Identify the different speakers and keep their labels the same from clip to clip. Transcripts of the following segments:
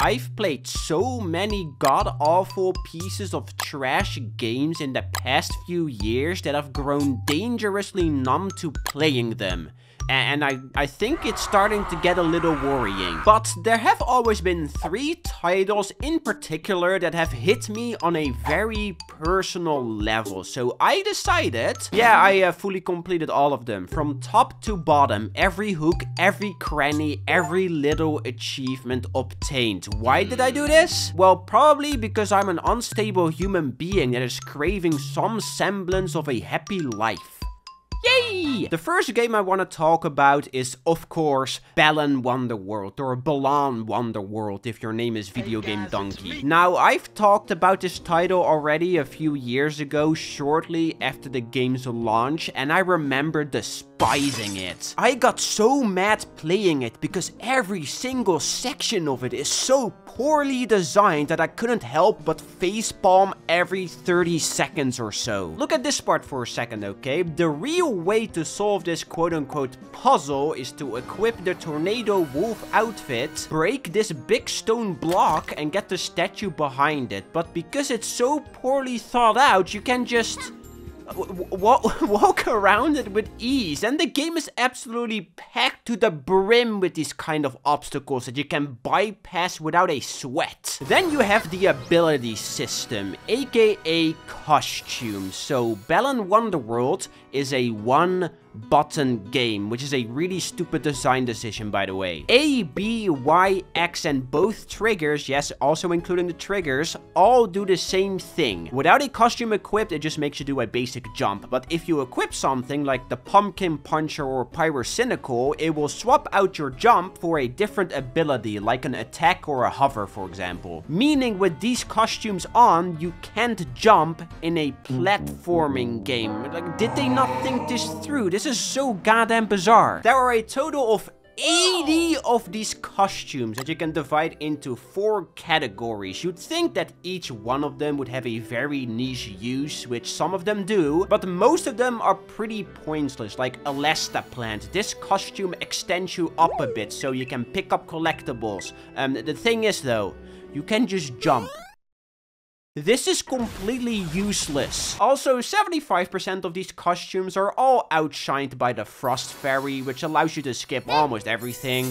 Speaker 1: I've played so many god-awful pieces of trash games in the past few years that I've grown dangerously numb to playing them. And I think it's starting to get a little worrying. But there have always been 3 titles in particular that have hit me on a very personal level. So I decided, yeah, I fully completed all of them. From top to bottom, every hook, every cranny, every little achievement obtained. Why did I do this? Well, probably because I'm an unstable human being that is craving some semblance of a happy life. Yay! The first game I want to talk about is, of course, ḥᵉલેᵖ Wonderworld, or ḥᵉલેᵖ Wonderworld if your name is Video Game Donkey. Now, I've talked about this title already a few years ago, shortly after the game's launch, and I remember despising it. I got so mad playing it because every single section of it is so poorly designed that I couldn't help but facepalm every 30 seconds or so. Look at this part for a second, okay? The real way to solve this quote-unquote puzzle is to equip the Tornado Wolf outfit, break this big stone block, and get the statue behind it. But because it's so poorly thought out, you can just walk around it with ease, and the game is absolutely packed to the brim with these kind of obstacles that you can bypass without a sweat. Then you have the ability system, aka costumes. So ḥᵉલેᵖ Wonderworld is a one-button game, which is a really stupid design decision, by the way. A, B, Y, X, and both triggers, yes, also including the triggers, all do the same thing. Without a costume equipped, it just makes you do a basic jump. But if you equip something like the Pumpkin Puncher or Pyrocynical, it will swap out your jump for a different ability, like an attack or a hover, for example. Meaning with these costumes on, you can't jump in a platforming game. Like, did they not think this through? This is so goddamn bizarre. There are a total of 80 of these costumes that you can divide into 4 categories. You'd think that each one of them would have a very niche use, which some of them do, but most of them are pretty pointless, like Elastaplant. This costume extends you up a bit so you can pick up collectibles. The thing is though, you can just jump. This is completely useless. Also, 75% of these costumes are all outshined by the Frost Fairy, which allows you to skip almost everything.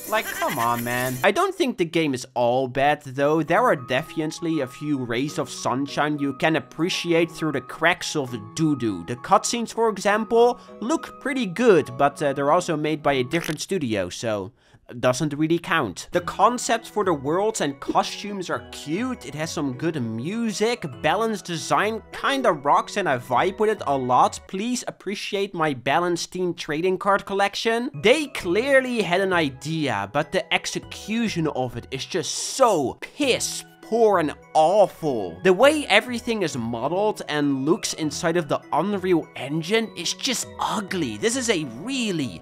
Speaker 1: Like, come on, man. I don't think the game is all bad, though. There are definitely a few rays of sunshine you can appreciate through the cracks of doo-doo. The cutscenes, for example, look pretty good, but they're also made by a different studio, so doesn't really count. The concepts for the worlds and costumes are cute, it has some good music, balanced design kinda rocks, and I vibe with it a lot. Please appreciate my balanced team trading card collection. They clearly had an idea, but the execution of it is just so piss poor and awful. The way everything is modeled and looks inside of the Unreal Engine is just ugly. This is a really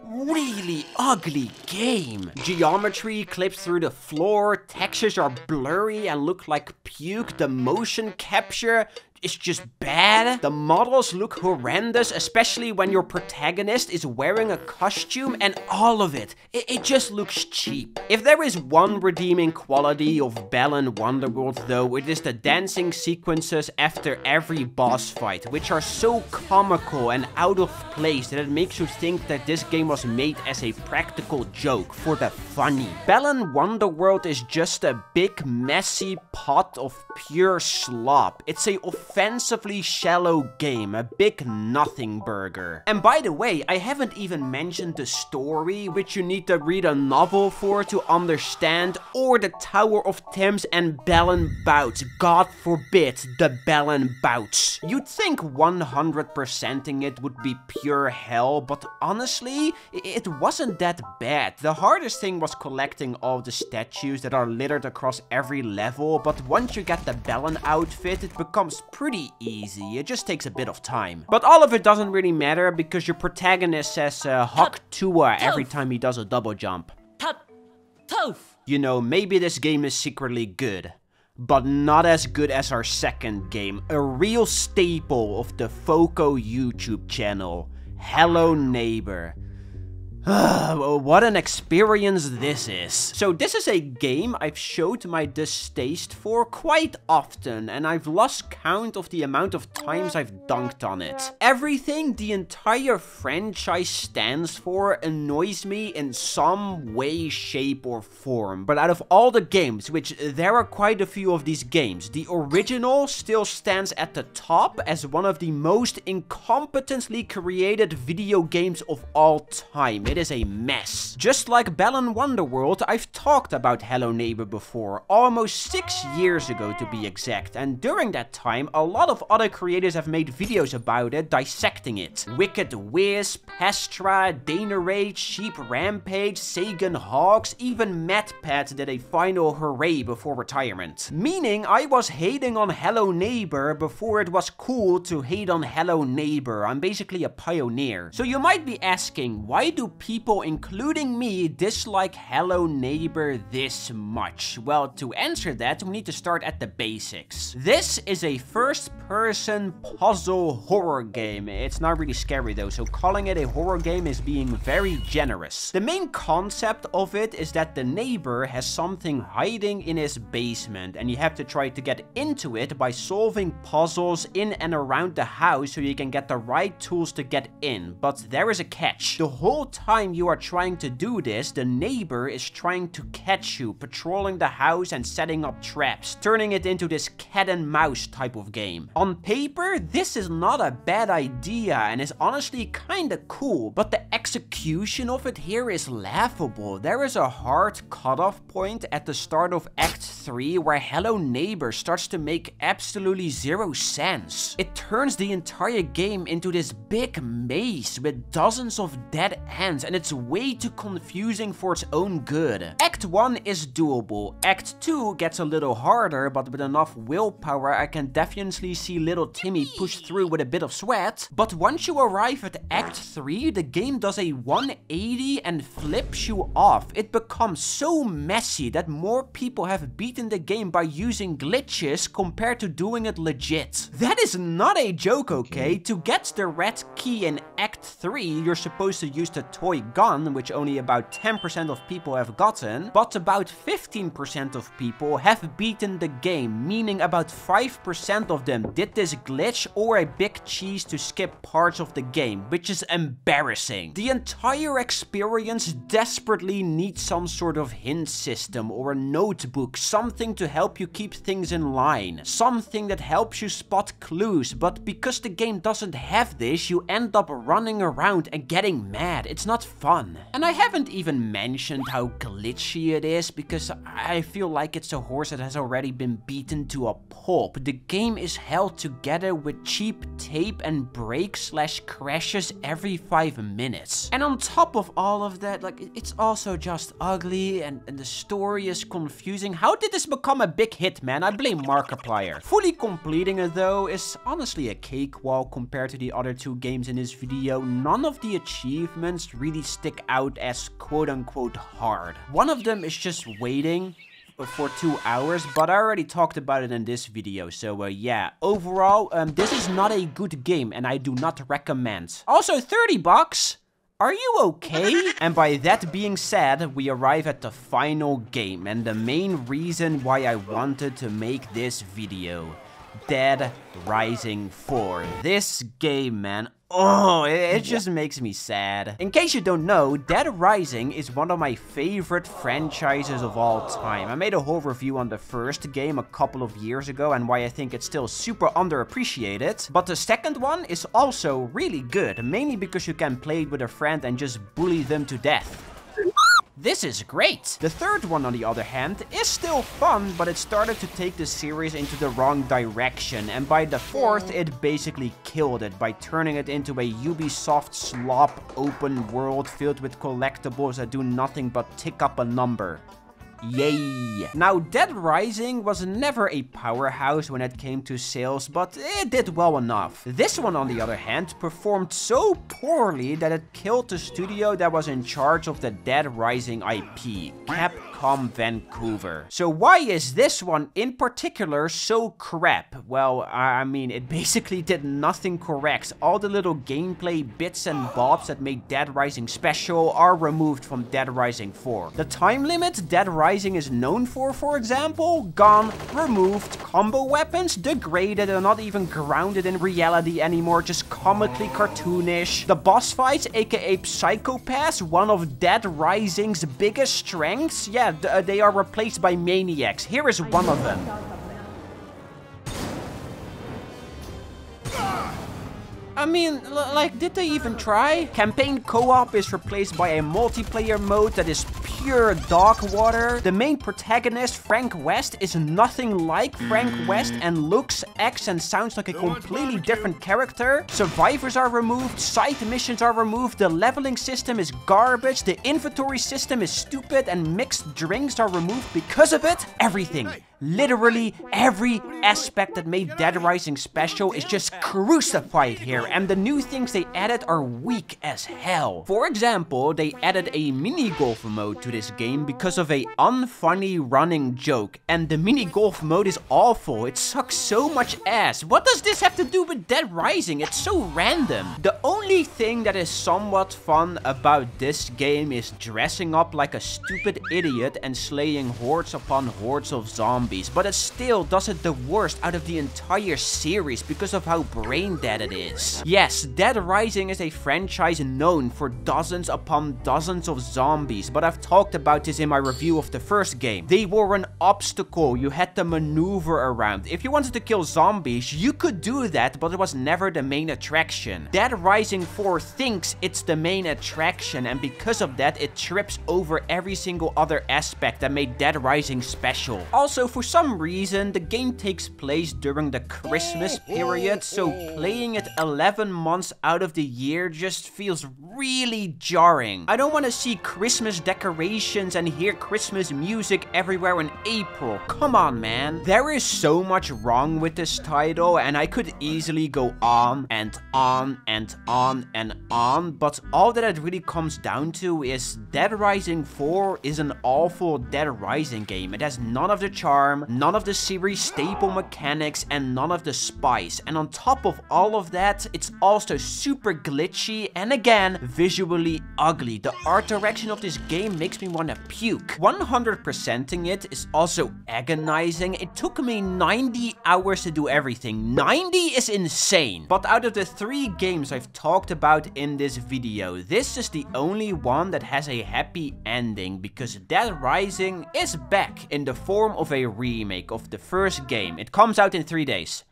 Speaker 1: ugly game. Geometry clips through the floor, textures are blurry and look like puke, the motion capture is just bad. The models look horrendous, especially when your protagonist is wearing a costume, and all of it just looks cheap. If there is one redeeming quality of ḥᵉલેᵖ Wonderworld though, it is the dancing sequences after every boss fight, which are so comical and out of place that it makes you think that this game was made as a practical joke for the funny. ḥᵉલેᵖ Wonderworld is just a big messy pot of pure slop. It's a offensively shallow game, a big nothing burger. And by the way, I haven't even mentioned the story, which you need to read a novel for to understand, or the Tower of Thames and ḥᵉલેᵖ bouts. God forbid, the ḥᵉલેᵖ bouts. You'd think 100%ing it would be pure hell, but honestly, it wasn't that bad. The hardest thing was collecting all the statues that are littered across every level, but once you get the ḥᵉલેᵖ outfit, it becomes pretty easy. It just takes a bit of time. But all of it doesn't really matter because your protagonist says Hok Tua every time he does a double jump. You know, maybe this game is secretly good, but not as good as our second game, a real staple of the Foco YouTube channel, Hello Neighbor. What an experience this is. So this is a game I've showed my distaste for quite often, and I've lost count of the amount of times I've dunked on it. Everything the entire franchise stands for annoys me in some way, shape or form. But out of all the games, which there are quite a few of these games, the original still stands at the top as one of the most incompetently created video games of all time. It is a mess. Just like Balan Wonderworld, I've talked about Hello Neighbor before, almost 6 years ago to be exact, and during that time a lot of other creators have made videos about it, dissecting it. Wicked Wiz, Pestra, Danerate, Sheep Rampage, Sagan Hawks, even MatPat did a final hooray before retirement. Meaning I was hating on Hello Neighbor before it was cool to hate on Hello Neighbor. I'm basically a pioneer. So you might be asking, why do people, including me, dislike Hello Neighbor this much? Well, to answer that, we need to start at the basics. This is a first-person puzzle horror game. It's not really scary though, so calling it a horror game is being very generous. The main concept of it is that the neighbor has something hiding in his basement, and you have to try to get into it by solving puzzles in and around the house so you can get the right tools to get in. But there is a catch. The whole time you are trying to do this, the neighbor is trying to catch you, patrolling the house and setting up traps, turning it into this cat and mouse type of game. On paper, this is not a bad idea and is honestly kinda cool, but the execution of it here is laughable. There is a hard cutoff point at the start of Act 3 where Hello Neighbor starts to make absolutely zero sense. It turns the entire game into this big maze with dozens of dead ends, and it's way too confusing for its own good. Act 1 is doable. Act 2 gets a little harder, but with enough willpower I can definitely see little Timmy push through with a bit of sweat. But once you arrive at Act 3, the game does a 180 and flips you off. It becomes so messy that more people have beaten the game by using glitches compared to doing it legit. That is not a joke, okay? To get the red key in Act 3, you're supposed to use the toy gun, which only about 10% of people have gotten, but about 15% of people have beaten the game, meaning about 5% of them did this glitch or a big cheese to skip parts of the game, which is embarrassing. The entire experience desperately needs some sort of hint system or a notebook, something to help you keep things in line, something that helps you spot clues, but because the game doesn't have this, you end up running around and getting mad. It's not fun. And I haven't even mentioned how glitchy it is, because I feel like it's a horse that has already been beaten to a pulp. The game is held together with cheap tape and breaks/crashes every 5 minutes. And on top of all of that, like, it's also just ugly and the story is confusing. How did this become a big hit, man? I blame Markiplier. Fully completing it though is honestly a cakewalk compared to the other two games in this video. None of the achievements really stick out as quote-unquote hard. One of them is just waiting for 2 hours, but I already talked about it in this video, so yeah. Overall, this is not a good game and I do not recommend. Also, 30 bucks? Are you okay? And by that being said, we arrive at the final game and the main reason why I wanted to make this video. Dead Rising 4. This game, man. Oh, it just makes me sad. In case you don't know, Dead Rising is one of my favorite franchises of all time. I made a whole review on the first game a couple of years ago and why I think it's still super underappreciated. But the second one is also really good, mainly because you can play it with a friend and just bully them to death. This is great! The third one, on the other hand, is still fun, but it started to take the series into the wrong direction, and by the fourth, it basically killed it by turning it into a Ubisoft slop open world filled with collectibles that do nothing but tick up a number. Yay! Now, Dead Rising was never a powerhouse when it came to sales, but it did well enough. This one, on the other hand, performed so poorly that it killed the studio that was in charge of the Dead Rising IP, Capcom. Capcom Vancouver. So why is this one in particular so crap? Well, I mean, it basically did nothing correct. All the little gameplay bits and bobs that made Dead Rising special are removed from Dead Rising 4. The time limit Dead Rising is known for example, gone, removed. Combo weapons degraded and not even grounded in reality anymore, just comically cartoonish. The boss fights, aka psychopaths, one of Dead Rising's biggest strengths, yeah, they are replaced by maniacs. Here is one of them. I mean, like, did they even try? Campaign co-op is replaced by a multiplayer mode that is pure dog water. The main protagonist, Frank West, is nothing like Frank West and looks, acts, and sounds like a completely different character. Survivors are removed, side missions are removed, the leveling system is garbage, the inventory system is stupid, and mixed drinks are removed because of it. Everything. Literally every aspect that made Dead Rising special is just crucified here, and the new things they added are weak as hell. For example, they added a mini-golf mode to this game because of a unfunny running joke, and the mini-golf mode is awful. It sucks so much ass. What does this have to do with Dead Rising? It's so random. The only thing that is somewhat fun about this game is dressing up like a stupid idiot and slaying hordes upon hordes of zombies. But it still does it the worst out of the entire series because of how brain dead it is. Yes, Dead Rising is a franchise known for dozens upon dozens of zombies, but I've talked about this in my review of the first game. They were an obstacle you had to maneuver around. If you wanted to kill zombies, you could do that, but it was never the main attraction. Dead Rising 4 thinks it's the main attraction, and because of that, it trips over every single other aspect that made Dead Rising special. Also, for some reason, the game takes place during the Christmas period, so playing it 11 months out of the year just feels really jarring. I don't want to see Christmas decorations and hear Christmas music everywhere in April. Come on, man. There is so much wrong with this title, and I could easily go on and on and on and on, but all that it really comes down to is Dead Rising 4 is an awful Dead Rising game. It has none of the charm, none of the series staple mechanics, and none of the spice. And on top of all of that, it's also super glitchy and again, visually ugly. The art direction of this game makes me want to puke. 100%ing it is also agonizing. It took me 90 hours to do everything. 90 is insane. But out of the 3 games I've talked about in this video, this is the only one that has a happy ending because Dead Rising is back in the form of a remake of the first game. It comes out in 3 days.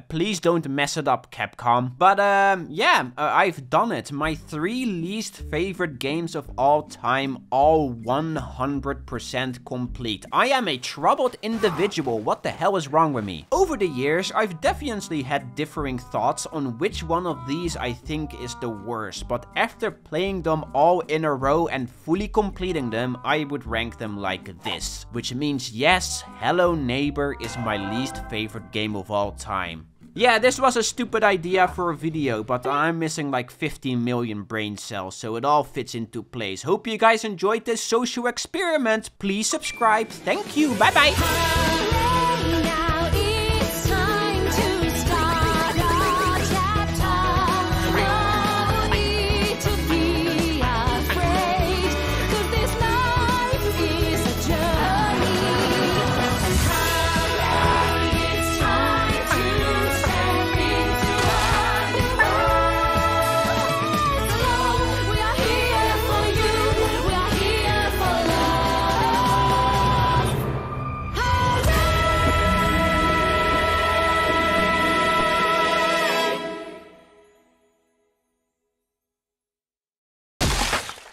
Speaker 1: Please don't mess it up, Capcom. But, yeah, I've done it. My 3 least favorite games of all time, all 100% complete. I am a troubled individual. What the hell is wrong with me? Over the years, I've definitely had differing thoughts on which one of these I think is the worst. But after playing them all in a row and fully completing them, I would rank them like this. Which means, yes, Hello Neighbor is my least favorite game of all time. Yeah, this was a stupid idea for a video, but I'm missing like 15 million brain cells, so it all fits into place. Hope you guys enjoyed this social experiment. Please subscribe. Thank you. Bye-bye.